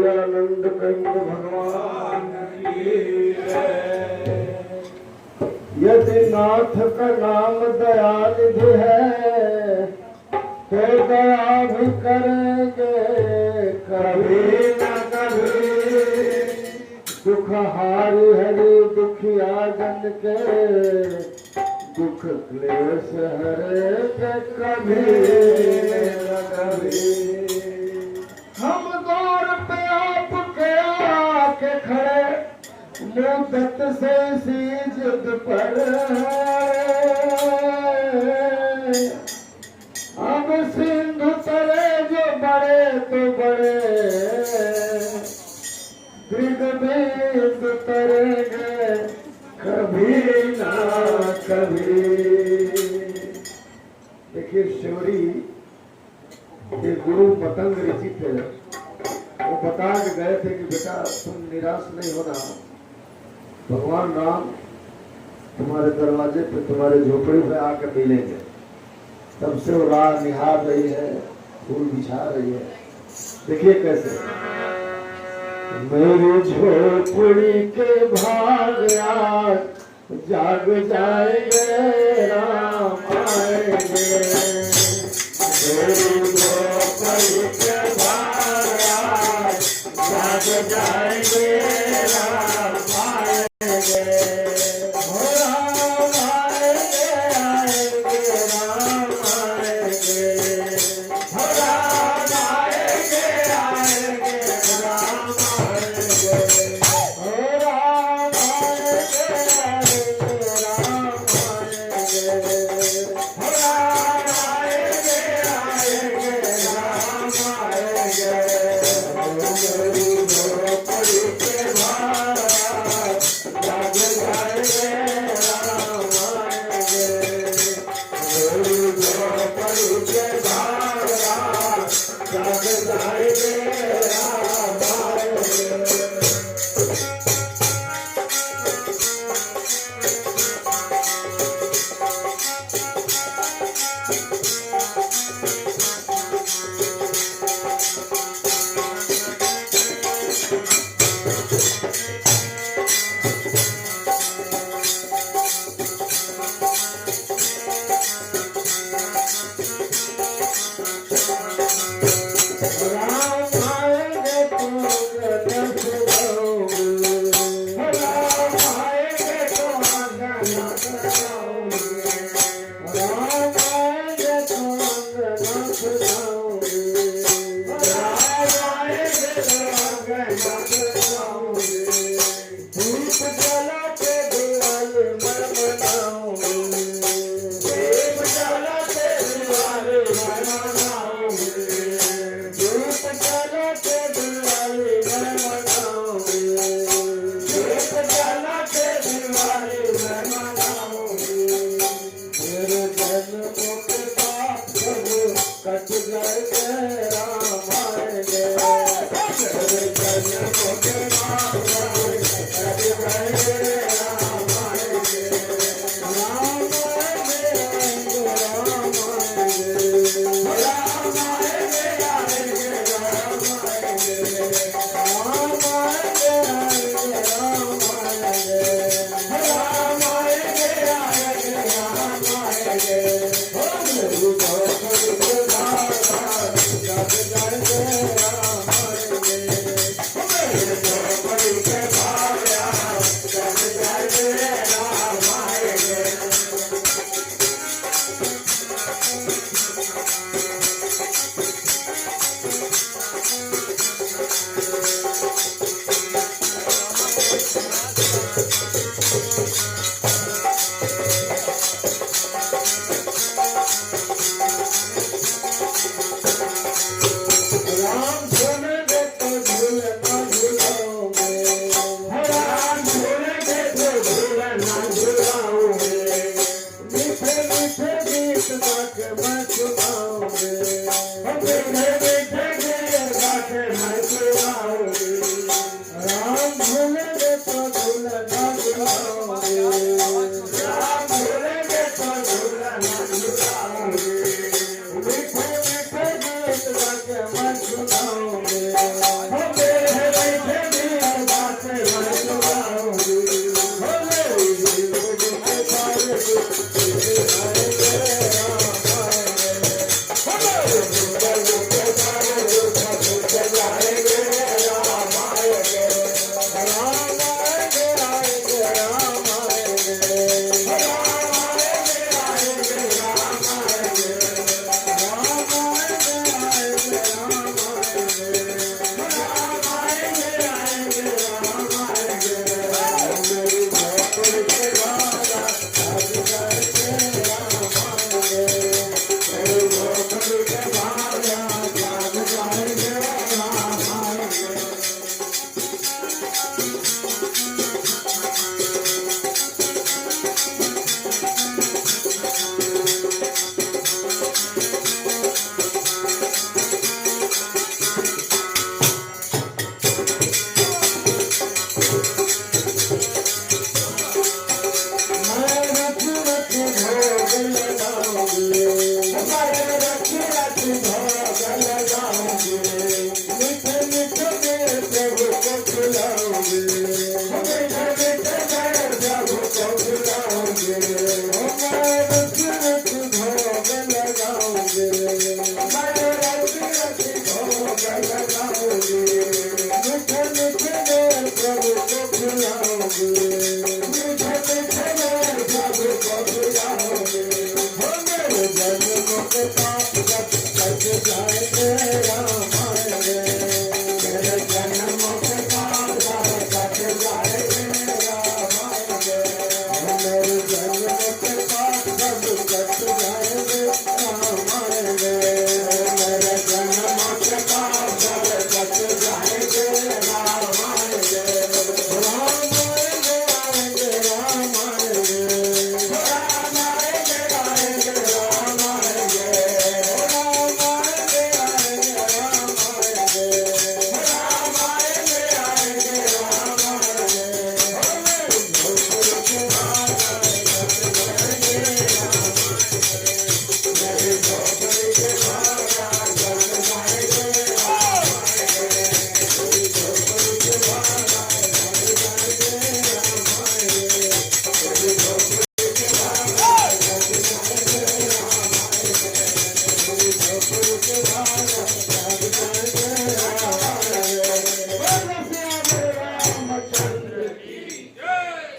आनंद कंद भगवान यदि नाथ का नाम दयानिधि है तो दया भी करेंगे कभी न कभी। दुख हारी हरि दुखिया जन के दुख क्लेश हरेंगे कभी न कभी। हम दौर पे आपके आके खड़े मुद्दत से सी जिद पर अब सिंधु तरे जो बड़े तो बड़े दिग्विजय तरेंगे कभी ना कभी। देखिए शिवरी ये गुरु पतंग ऋषि थे, वो बता के गए थे कि बेटा तुम निराश नहीं होना, भगवान राम तुम्हारे दरवाजे पे तुम्हारे झोपड़ी पे आकर मिलेंगे। तब से वो राह निहार रही है, फूल बिछा रही है। देखिए कैसे मेरी झोपड़ी के भाग आज जाग जाएंगे राम आएंगे। मेरी झोपड़ी के भाग आज जाग जाएंगे राम आएंगे। ના ઝુલાવું રે મીઠે મીઠે ગીત ગાકે मैं सुनाऊं